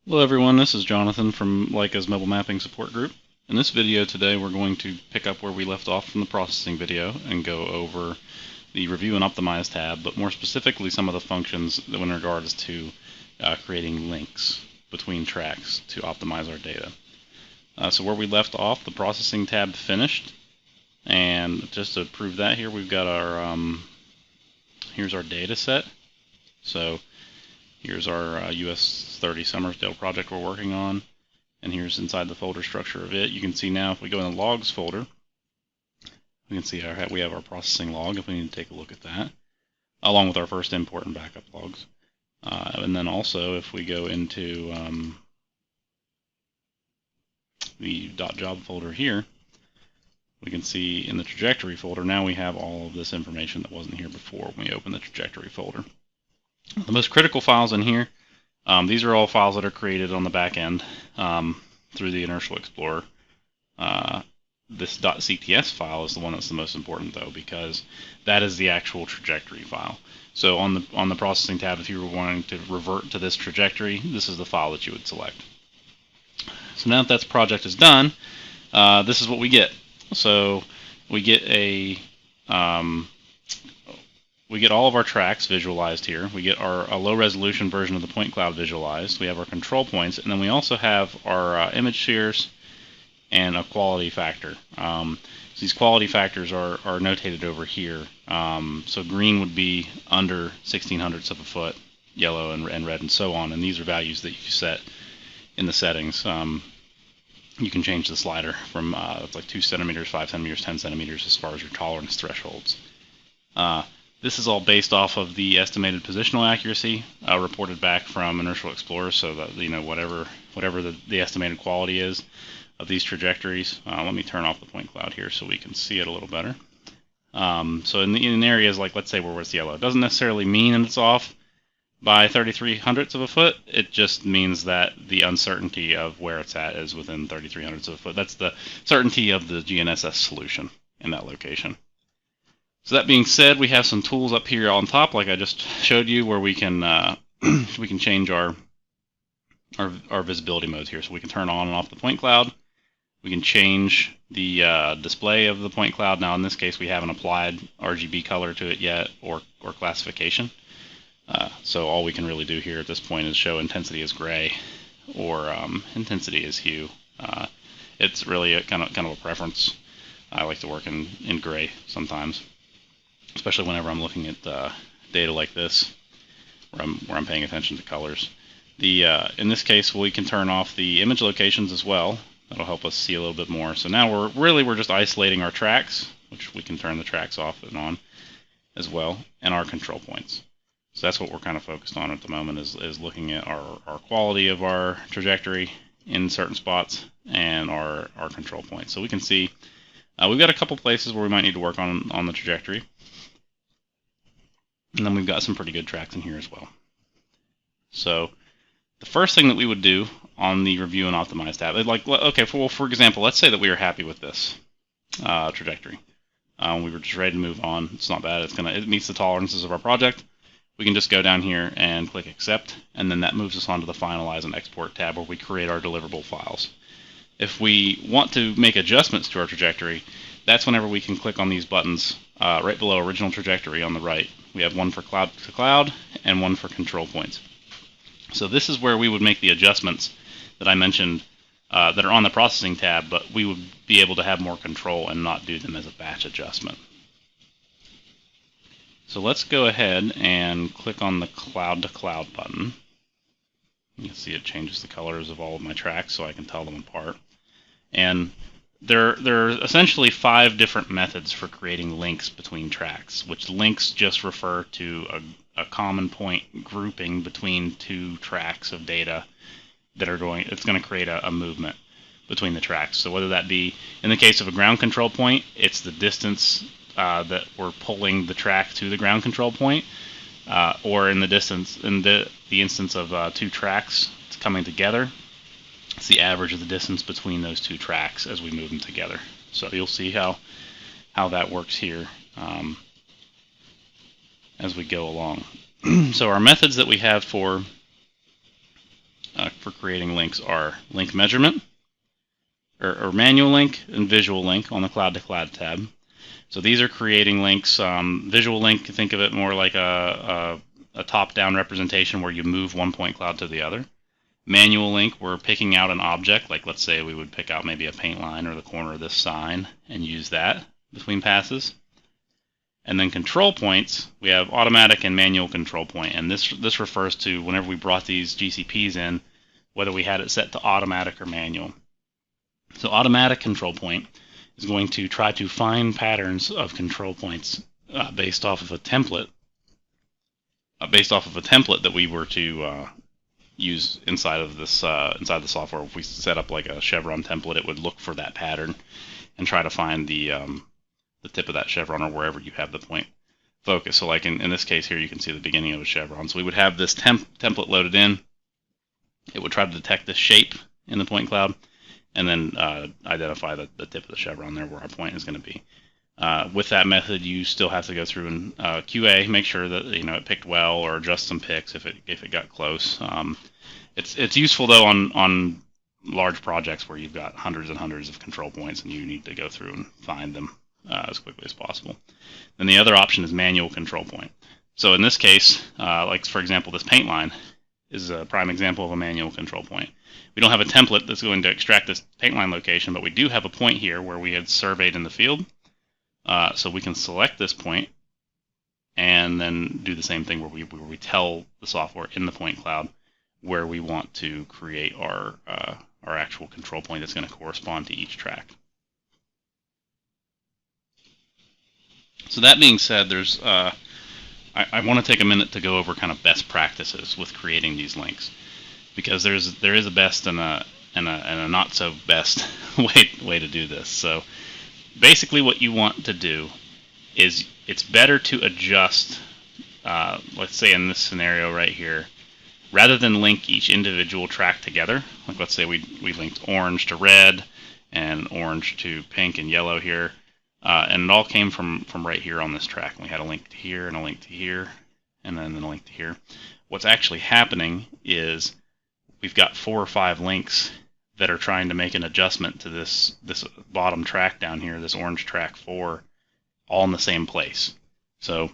Hello everyone, this is Jonathan from Leica's Mobile Mapping Support Group. In this video today we're going to pick up where we left off from the processing video and go over the Review and Optimize tab, but more specifically some of the functions in regards to creating links between tracks to optimize our data. So where we left off, the processing tab finished, and just to prove that here we've got our, here's our data set. So here's our US 30 Summersdale project we're working on, and here's inside the folder structure of it. You can see now if we go in the logs folder, we can see we have our processing log if we need to take a look at that, along with our first import and backup logs. And then also if we go into the .job folder here, we can see in the trajectory folder now we have all of this information that wasn't here before when we open the trajectory folder. The most critical files in here, these are all files that are created on the back end through the Inertial Explorer. This .cts file is the one that's the most important though, because that is the actual trajectory file. So on the processing tab, if you were wanting to revert to this trajectory, this is the file that you would select. So now that that project is done, this is what we get. So we get we get all of our tracks visualized here. We get a low-resolution version of the point cloud visualized. We have our control points, and then we also have our image spheres and a quality factor. So these quality factors are notated over here. So green would be under 1600ths of a foot, yellow and red and so on, and these are values that you set in the settings. You can change the slider from it's like 2 centimeters, 5 centimeters, 10 centimeters as far as your tolerance thresholds. This is all based off of the estimated positional accuracy reported back from Inertial Explorer, so that whatever the estimated quality is of these trajectories. Let me turn off the point cloud here so we can see it a little better. So in areas like, let's say where it's yellow, it doesn't necessarily mean that it's off by 3300ths of a foot. It just means that the uncertainty of where it's at is within 3300ths of a foot. That's the certainty of the GNSS solution in that location. So that being said, we have some tools up here on top, like I just showed you, where we can we can change our visibility modes here. So we can turn on and off the point cloud. We can change the display of the point cloud. Now in this case, we haven't applied RGB color to it yet, or classification. So all we can really do here at this point is show intensity as gray or intensity as hue. It's really a kind of a preference. I like to work in gray sometimes, especially whenever I'm looking at data like this, where I'm paying attention to colors. In this case, we can turn off the image locations as well. That'll help us see a little bit more. So now we're just isolating our tracks, which we can turn the tracks off and on as well, and our control points. So that's what we're kind of focused on at the moment, is looking at our quality of our trajectory in certain spots and our control points. So we can see we've got a couple places where we might need to work on the trajectory. And then we've got some pretty good tracks in here as well. So the first thing that we would do on the Review and Optimize tab, okay, for example, let's say that we are happy with this trajectory. We were just ready to move on. It's not bad. It meets the tolerances of our project. We can just go down here and click Accept, and then that moves us onto the Finalize and Export tab, where we create our deliverable files. If we want to make adjustments to our trajectory, that's whenever we can click on these buttons right below Original Trajectory on the right. We have one for cloud to cloud and one for control points. So this is where we would make the adjustments that I mentioned that are on the processing tab, but we would be able to have more control and not do them as a batch adjustment. So let's go ahead and click on the cloud to cloud button. You can see it changes the colors of all of my tracks so I can tell them apart. And there are essentially 5 different methods for creating links between tracks, which links just refer to a common point grouping between 2 tracks of data that it's going to create a movement between the tracks. So whether that be, in the case of a ground control point, it's the distance that we're pulling the track to the ground control point, or in the instance of 2 tracks coming together, it's the average of the distance between those 2 tracks as we move them together. So you'll see how that works here as we go along. So our methods that we have for for creating links are link measurement, or manual link, and visual link on the Cloud to Cloud tab. So these are creating links. Visual link, think of it more like a top-down representation where you move one point cloud to the other. Manual link, we're picking out an object, like let's say we would pick out maybe a paint line or the corner of this sign and use that between passes. And then control points, we have automatic and manual control point, and this refers to whenever we brought these GCPs in, whether we had it set to automatic or manual. So automatic control point is going to try to find patterns of control points based off of a template, that we were to use inside of this inside the software. If we set up like a chevron template, it would look for that pattern and try to find the tip of that chevron or wherever you have the point focus. So like in this case here, you can see the beginning of a chevron. So we would have this template loaded in. It would try to detect the shape in the point cloud and then identify the tip of the chevron there where our point is going to be. With that method, you still have to go through and QA, make sure that it picked well, or adjust some picks if it got close. It's useful though on large projects where you've got hundreds and hundreds of control points and you need to go through and find them as quickly as possible. Then the other option is manual control point. So in this case, like for example, this paint line is a prime example of a manual control point. We don't have a template that's going to extract this paint line location, but we do have a point here where we had surveyed in the field. So we can select this point and then do the same thing where we tell the software in the point cloud where we want to create our actual control point that's going to correspond to each track. So that being said, there's I want to take a minute to go over kind of best practices with creating these links, because there is a best and a not so best way to do this. So basically what you want to do is it's better to adjust, let's say in this scenario right here, rather than link each individual track together. Like let's say we linked orange to red and orange to pink and yellow here, and it all came from right here on this track. And we had a link to here and a link to here and then a link to here. What's actually happening is we've got 4 or 5 links that are trying to make an adjustment to this bottom track down here, this orange track 4, all in the same place. So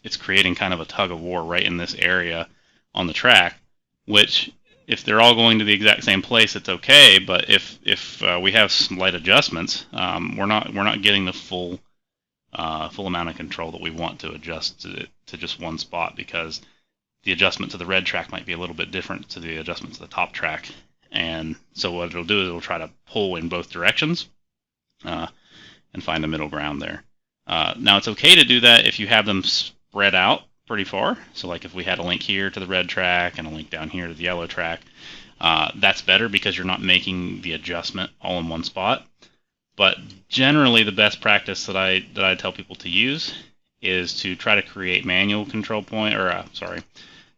it's creating kind of a tug of war right in this area on the track, which if they're all going to the exact same place, it's okay. But if we have slight adjustments, we're not getting the full amount of control that we want to adjust to just one spot, because the adjustment to the red track might be a little bit different to the adjustment to the top track. And so what it'll do is it'll try to pull in both directions and find a middle ground there. Now it's okay to do that if you have them spread out pretty far. So like if we had a link here to the red track and a link down here to the yellow track, that's better because you're not making the adjustment all in one spot. But generally the best practice that I tell people to use is to try to create manual control point, or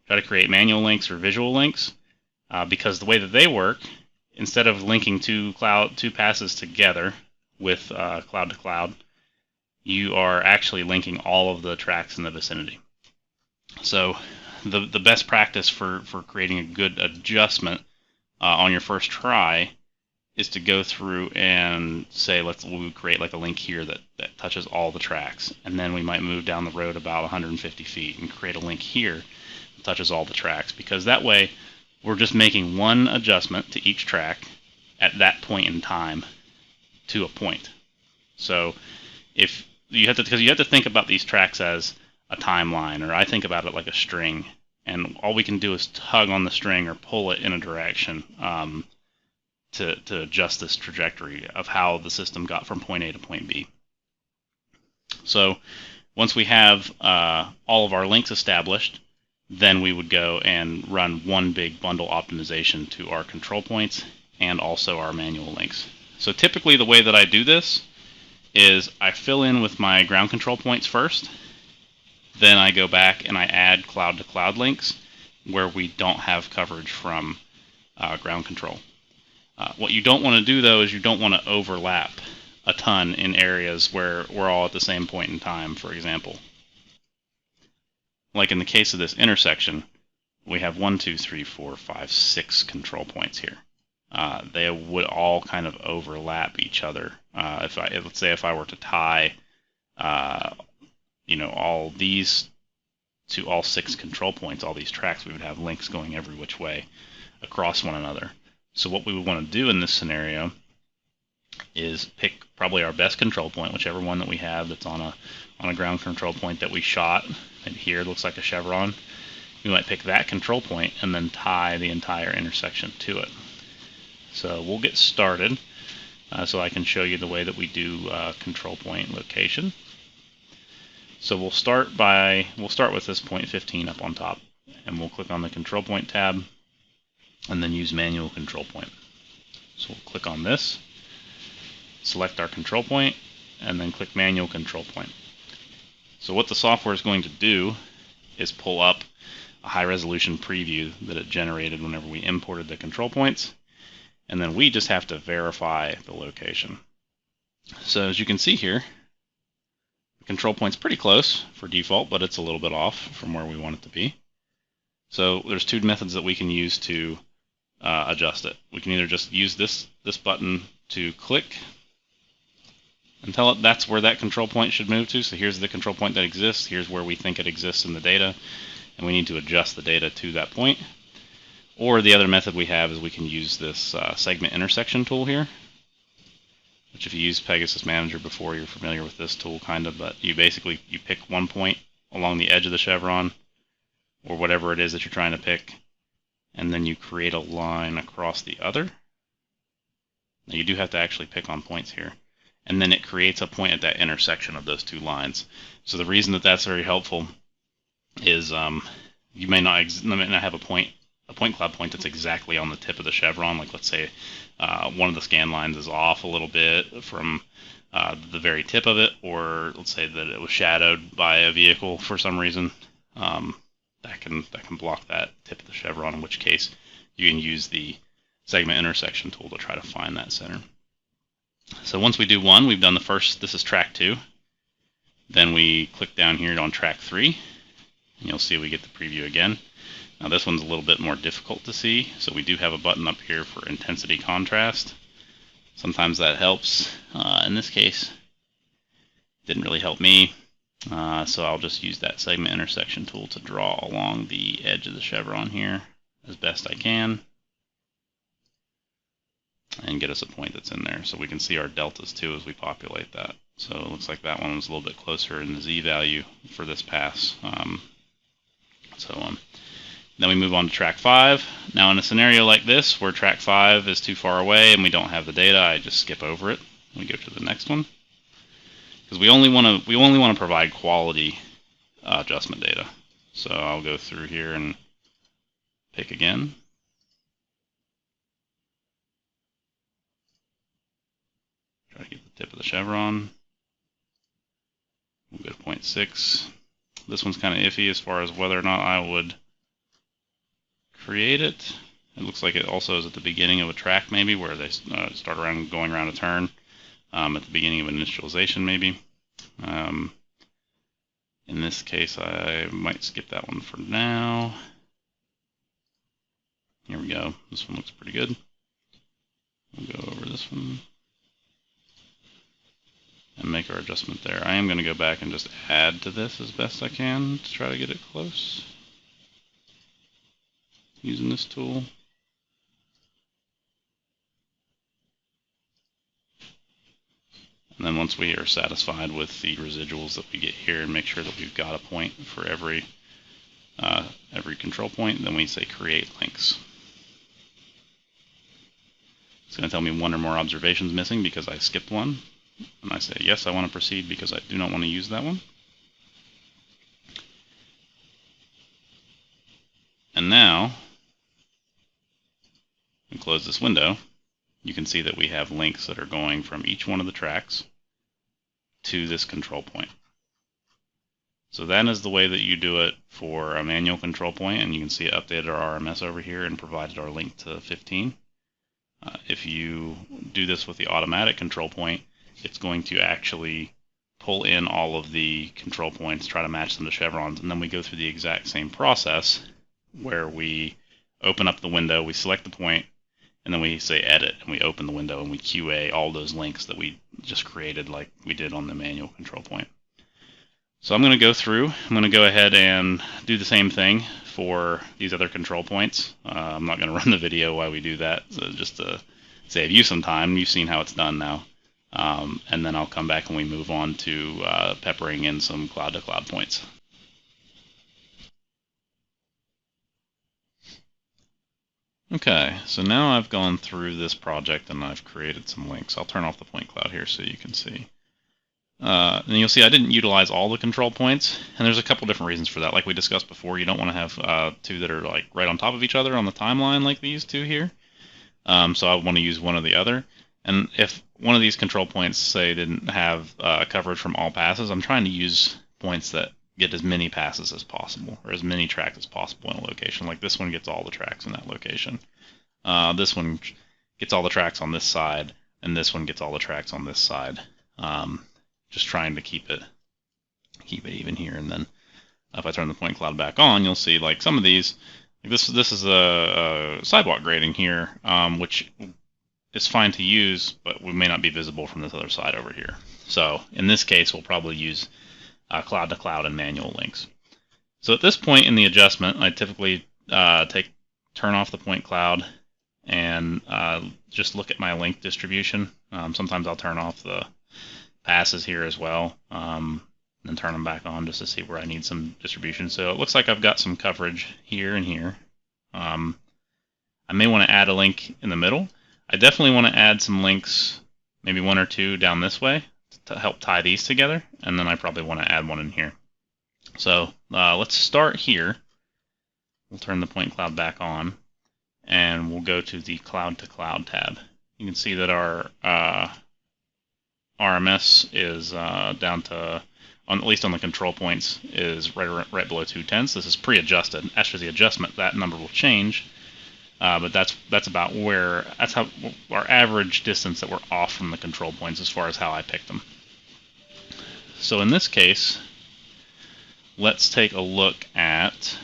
try to create manual links or visual links. Because the way that they work, instead of linking two passes together with cloud to cloud, you are actually linking all of the tracks in the vicinity. So the best practice for creating a good adjustment on your first try is to go through and say, we create like a link here that touches all the tracks, and then we might move down the road about 150 feet and create a link here that touches all the tracks, because that way we're just making one adjustment to each track at that point in time to a point. So if you have to think about these tracks as a timeline, or I think about it like a string, and all we can do is tug on the string or pull it in a direction to adjust this trajectory of how the system got from point A to point B. So once we have all of our links established, then we would go and run one big bundle optimization to our control points and also our manual links. So typically the way that I do this is I fill in with my ground control points first, then I go back and I add cloud to cloud links where we don't have coverage from ground control. What you don't want to do though is you don't want to overlap a ton in areas where we're all at the same point in time. For example, like in the case of this intersection, we have 1, 2, 3, 4, 5, 6 control points here. They would all kind of overlap each other. Let's say if I were to tie, all these to all 6 control points, all these tracks, we would have links going every which way across one another. So what we would want to do in this scenario is pick probably our best control point, whichever one that we have that's on a ground control point that we shot. And here it looks like a chevron. We might pick that control point and then tie the entire intersection to it. So we'll get started so I can show you the way that we do control point location. So we'll start with this point 15 up on top, and we'll click on the control point tab and then use manual control point. So we'll click on this, select our control point, and then click manual control point. So what the software is going to do is pull up a high resolution preview that it generated whenever we imported the control points, and then we just have to verify the location. So as you can see here, the control point's pretty close for default, but it's a little bit off from where we want it to be. So there's 2 methods that we can use to adjust it. We can either just use this button to click and tell it that's where that control point should move to. So here's the control point that exists, here's where we think it exists in the data, and we need to adjust the data to that point. Or the other method we have is we can use this segment intersection tool here, which if you use Pegasus Manager before, you're familiar with this tool kind of, but you pick one point along the edge of the chevron, or whatever it is that you're trying to pick, and then you create a line across the other. Now you do have to actually pick on points here, and then it creates a point at that intersection of those 2 lines. So the reason that that's very helpful is you may not have a point cloud point that's exactly on the tip of the chevron. Like let's say one of the scan lines is off a little bit from the very tip of it, or let's say that it was shadowed by a vehicle for some reason. That can block that tip of the chevron, in which case you can use the segment intersection tool to try to find that center. So once we do 1, we've done the first. This is track 2. Then we click down here on track 3, and you'll see we get the preview again. Now this one's a little bit more difficult to see, so we do have a button up here for intensity contrast. Sometimes that helps. In this case, it didn't really help me. So I'll just use that segment intersection tool to draw along the edge of the chevron here as best I can and get us a point that's in there, so we can see our deltas too as we populate that. So it looks like that one was a little bit closer in the Z value for this pass. Then we move on to track 5. Now in a scenario like this where track 5 is too far away and we don't have the data, I just skip over it. We go to the next one, because we only want to provide quality adjustment data. So I'll go through here and pick again. Try to get the tip of the chevron. We'll go to 0.6. This one's kind of iffy as far as whether or not I would create it. It looks like it also is at the beginning of a track, maybe, where they start going around a turn at the beginning of initialization, maybe. In this case, I might skip that one for now. Here we go. This one looks pretty good. We'll go over this one and make our adjustment there. I am going to go back and just add to this as best I can to try to get it close using this tool. And then once we are satisfied with the residuals that we get here and make sure that we've got a point for every control point, then we say create links. It's going to tell me 1 or more observations missing because I skipped one. And I say, yes, I want to proceed because I do not want to use that one. And now, we close this window. You can see that we have links that are going from each one of the tracks to this control point. So that is the way that you do it for a manual control point, and you can see it updated our RMS over here and provided our link to 15. If you do this with the automatic control point, it's going to actually pull in all of the control points, try to match them to chevrons, and then we go through the exact same process where we open up the window, we select the point, and then we say edit, and we open the window and we QA all those links that we just created like we did on the manual control point. So I'm going to go through, I'm going to go ahead and do the same thing for these other control points. I'm not going to run the video while we do that, so just to save you some time. You've seen how it's done now. And then I'll come back and we move on to peppering in some cloud-to-cloud points. Okay, so now I've gone through this project and I've created some links. I'll turn off the point cloud here so you can see. And you'll see I didn't utilize all the control points, and there's a couple different reasons for that. Like we discussed before, you don't want to have two that are like right on top of each other on the timeline like these two here. So I want to use one or the other. And if one of these control points, say, didn't have coverage from all passes, I'm trying to use points that get as many passes as possible, or as many tracks as possible in a location. Like this one gets all the tracks in that location. This one gets all the tracks on this side, and this one gets all the tracks on this side. Just trying to keep it even here. And then if I turn the point cloud back on, you'll see like some of these. Like this is a sidewalk grading here, which is fine to use, but we may not be visible from this other side over here. So in this case, we'll probably use cloud to cloud and manual links. So at this point in the adjustment, I typically turn off the point cloud and just look at my link distribution. Sometimes I'll turn off the passes here as well, and then turn them back on just to see where I need some distribution. So it looks like I've got some coverage here and here. I may want to add a link in the middle. I definitely want to add some links, maybe one or two down this way to help tie these together, and then I probably want to add one in here. So let's start here. We'll turn the point cloud back on, and we'll go to the Cloud to Cloud tab. You can see that our RMS is down to, at least on the control points, is right below 2/10. This is pre-adjusted. After the adjustment, that number will change, but that's about that's how our average distance that we're off from the control points as far as how I picked them. So in this case, let's take a look at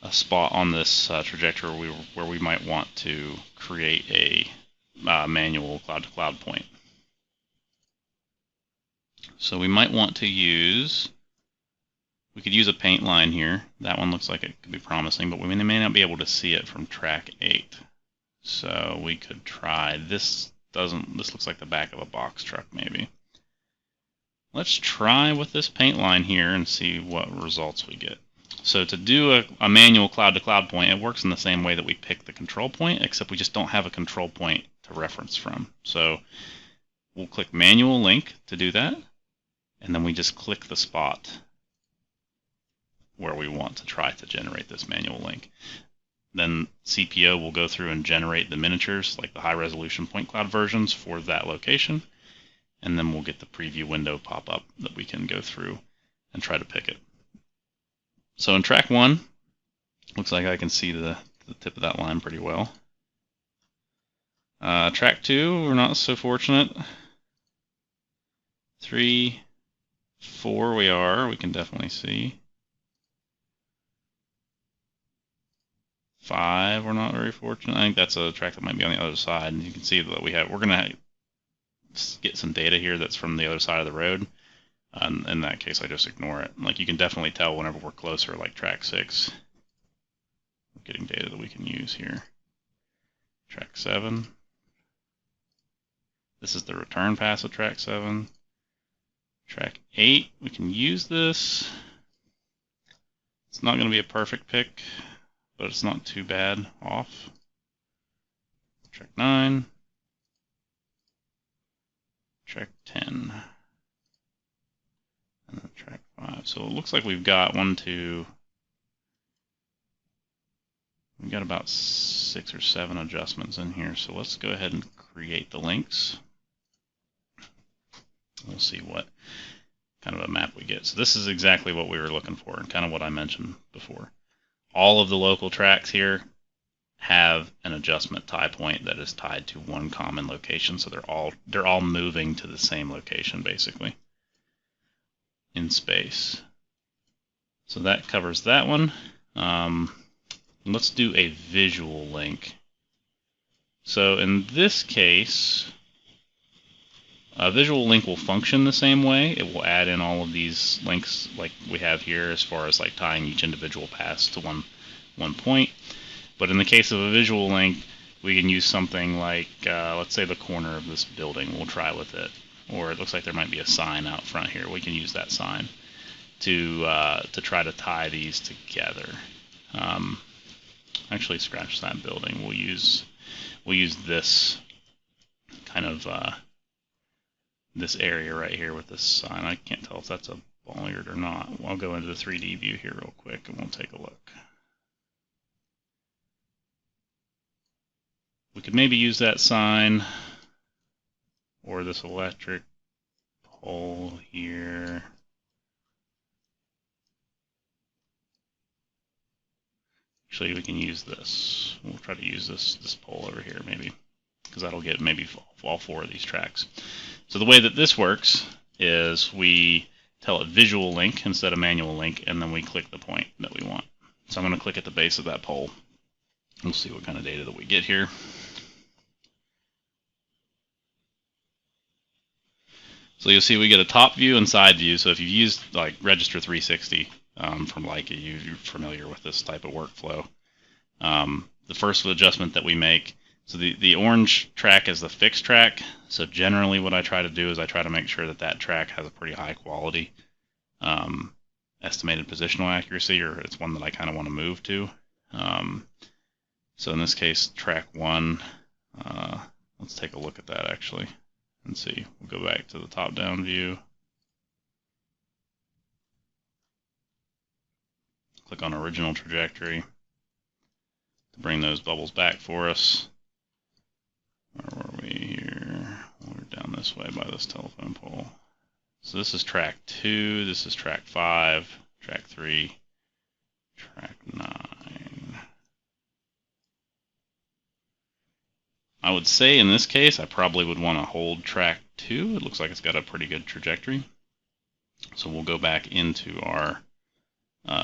a spot on this trajectory where we might want to create a manual cloud-to-cloud point. So we might want to use, we could use a paint line here. That one looks like it could be promising, but we may not be able to see it from track 8. So we could try, this looks like the back of a box truck maybe. Let's try with this paint line here and see what results we get. So to do a manual cloud-to-cloud point, it works in the same way that we pick the control point, except we just don't have a control point to reference from. So we'll click manual link to do that, and then we just click the spot where we want to try to generate this manual link. Then CPO will go through and generate the miniatures, like the high-resolution point cloud versions for that location, and then we'll get the preview window pop up that we can go through and try to pick it. So in track 1, looks like I can see the tip of that line pretty well. Track 2, we're not so fortunate. 3, 4 we can definitely see. 5, we're not very fortunate. I think that's a track that might be on the other side. And you can see that we're going to get some data here that's from the other side of the road. In that case, I just ignore it. Like you can definitely tell whenever we're closer, like track 6. We're getting data that we can use here. Track 7. This is the return pass of track 7. Track 8, we can use this. It's not going to be a perfect pick, but it's not too bad off. Track 9. Track 10. And then track 5. So it looks like we've got we've got about 6 or 7 adjustments in here. So let's go ahead and create the links. We'll see what kind of a map we get. So this is exactly what we were looking for, and kind of what I mentioned before. All of the local tracks here have an adjustment tie point that is tied to one common location, so they're all moving to the same location basically in space. So that covers that one. Let's do a visual link. So in this case, a visual link will function the same way. It will add in all of these links like we have here as far as like tying each individual pass to one point. But in the case of a visual link, we can use something like, let's say the corner of this building. We'll try with it. Or it looks like there might be a sign out front here. We can use that sign to try to tie these together. Actually, scratch that building. We'll use this kind of this area right here with this sign. I can't tell if that's a bollard or not. I'll go into the 3D view here real quick and we'll take a look. We could maybe use that sign or this electric pole here. Actually, we can use this. We'll try to use this pole over here maybe, because that'll get maybe all 4 of these tracks. So the way that this works is we tell it visual link instead of manual link, and then we click the point that we want. So I'm going to click at the base of that pole. We'll see what kind of data that we get here. So you'll see we get a top view and side view. So if you've used like Register 360 from Leica, you're familiar with this type of workflow. The first adjustment that we make, so the orange track is the fixed track. So generally what I try to do is I try to make sure that that track has a pretty high quality estimated positional accuracy, or it's one that I kind of want to move to. So in this case, track 1, let's take a look at that actually and see. We'll go back to the top-down view. Click on original trajectory to bring those bubbles back for us. Where were we here? We're down this way by this telephone pole. So this is track 2, this is track 5, track 3, track 9. I would say in this case I probably would want to hold track 2. It looks like it's got a pretty good trajectory. So we'll go back into our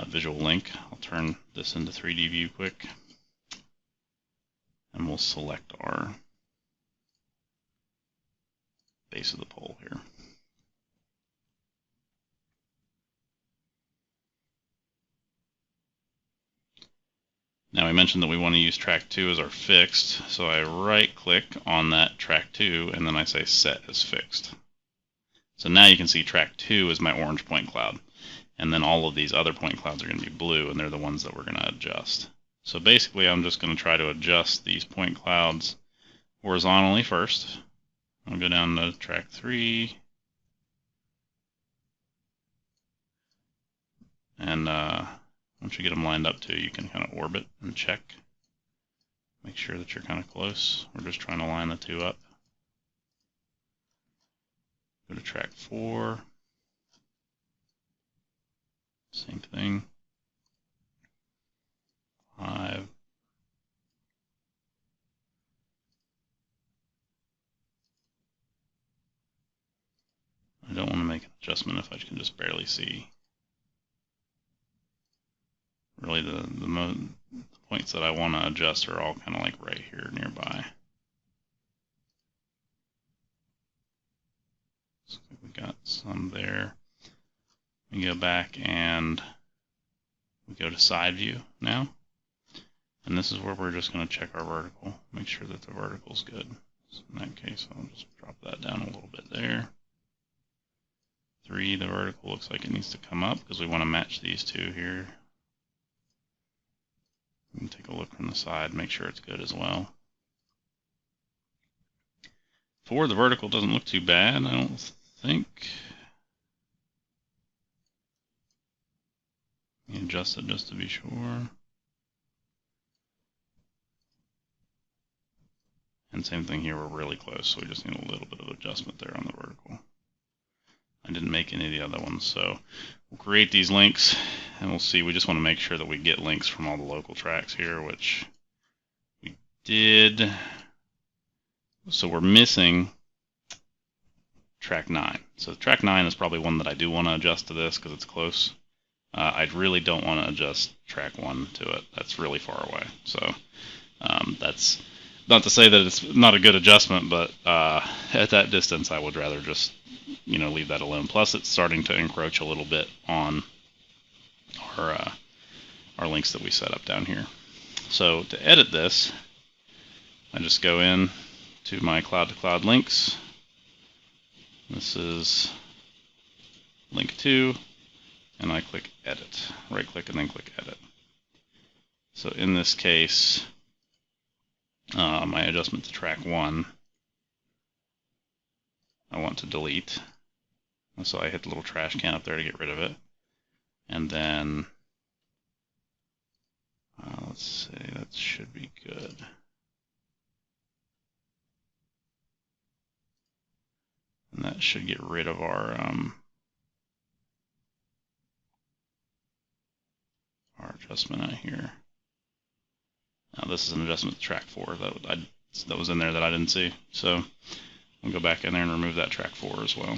visual link. I'll turn this into 3D view quick. And we'll select our base of the pole here. Now we mentioned that we want to use track 2 as our fixed, so I right click on that track 2 and then I say set as fixed. So now you can see track 2 is my orange point cloud, and then all of these other point clouds are going to be blue, and they're the ones that we're going to adjust. So basically I'm just going to try to adjust these point clouds horizontally first. I'll go down to track 3, and once you get them lined up too, you can kind of orbit and check. Make sure that you're kind of close. We're just trying to line the 2 up. Go to track 4. Same thing. 5. I don't want to make an adjustment if I can just barely see. Really the points that I want to adjust are all kind of like right here nearby. So we got some there. We go back and we go to side view now. And this is where we're just going to check our vertical. Make sure that the vertical is good. So in that case, I'll just drop that down a little bit there. 3, the vertical looks like it needs to come up because we want to match these 2 here. We can take a look from the side, make sure it's good as well. 4, the vertical doesn't look too bad, I don't think. Adjust it just to be sure. And same thing here, we're really close, so we just need a little bit of adjustment there on the vertical. I didn't make any of the other ones, so we'll create these links and we'll see. We just want to make sure that we get links from all the local tracks here, which we did. So we're missing track 9. So track 9 is probably one that I do want to adjust to this because it's close. I really don't want to adjust track 1 to it. That's really far away. So that's not to say that it's not a good adjustment, but at that distance I would rather just leave that alone. Plus it's starting to encroach a little bit on our links that we set up down here. So to edit this, I just go in to my cloud-to-cloud links. This is link 2, and I click edit. Right click and then click edit. So in this case, my adjustment to track 1, I want to delete. So I hit the little trash can up there to get rid of it. And then, let's see, that should be good. And that should get rid of our adjustment out here. Now this is an adjustment to track 4 that was in there that I didn't see. So I'll go back in there and remove that track 4 as well.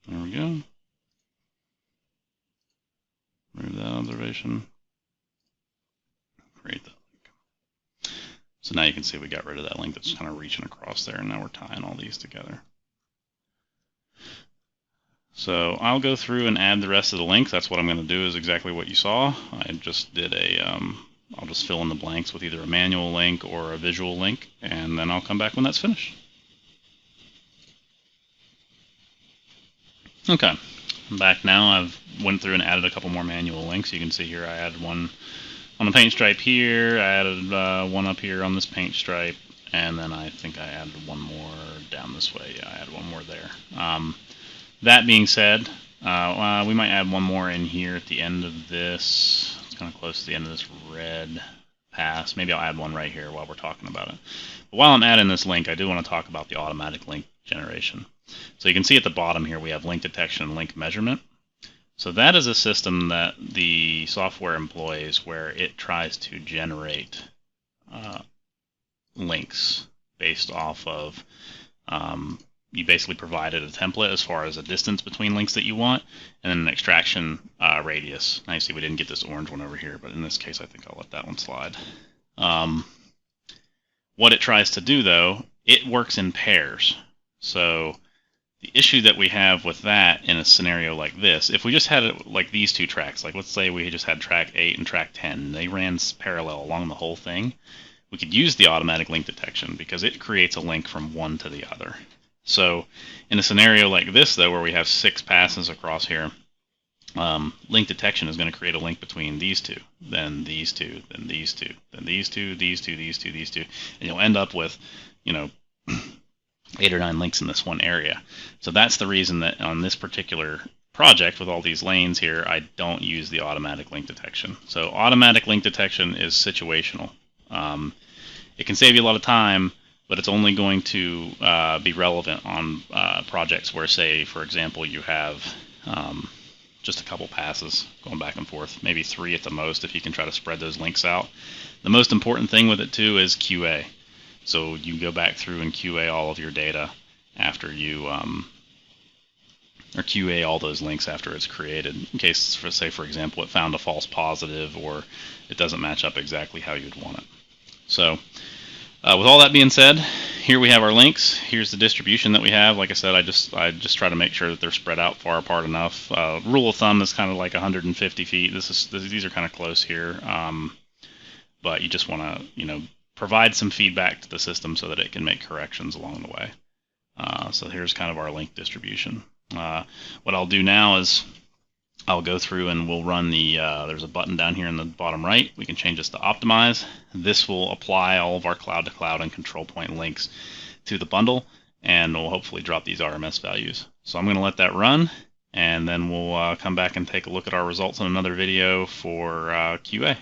There we go. Remove that observation. Create that link. So now you can see we got rid of that link that's kind of reaching across there, and now we're tying all these together. So I'll go through and add the rest of the links. That's what I'm going to do, is exactly what you saw. I just did I'll just fill in the blanks with either a manual link or a visual link, and then I'll come back when that's finished. Okay, I'm back now. I've went through and added a couple more manual links. You can see here I added one on the paint stripe here, I added one up here on this paint stripe, and then I think I added one more down this way. Yeah, I added one more there. That being said, we might add one more in here at the end of this. It's kind of close to the end of this red pass. Maybe I'll add one right here while we're talking about it. But while I'm adding this link, I do want to talk about the automatic link generation. So you can see at the bottom here we have link detection and link measurement. So that is a system that the software employs where it tries to generate links based off of, you basically provided a template as far as a distance between links that you want, and then an extraction radius. Now you see we didn't get this orange one over here, but in this case I think I'll let that one slide. What it tries to do though, it works in pairs. So the issue that we have with that in a scenario like this, if we just had it like these two tracks, like let's say we just had track 8 and track 10, they ran parallel along the whole thing, we could use the automatic link detection because it creates a link from one to the other. So in a scenario like this though, where we have 6 passes across here, link detection is going to create a link between these two, then these two, then these two, then these two, these two, these two, these two, and you'll end up with, 8 or 9 links in this one area. So that's the reason that on this particular project with all these lanes here, I don't use the automatic link detection. So automatic link detection is situational. It can save you a lot of time, but it's only going to be relevant on projects where, say, for example, you have just a couple passes going back and forth, maybe 3 at the most if you can try to spread those links out. The most important thing with it too is QA. So you go back through and QA all of your data after you, or QA all those links after it's created, in case, say for example, it found a false positive or it doesn't match up exactly how you'd want it. So with all that being said, here we have our links. Here's the distribution that we have. Like I said, I just try to make sure that they're spread out far apart enough. Rule of thumb is kind of like 150 feet. These are kind of close here, but you just want to provide some feedback to the system so that it can make corrections along the way. So here's kind of our link distribution. What I'll do now is I'll go through and we'll run the, there's a button down here in the bottom right. We can change this to optimize. This will apply all of our cloud-to-cloud and control point links to the bundle, and we'll hopefully drop these RMS values. So I'm going to let that run, and then we'll come back and take a look at our results in another video for QA.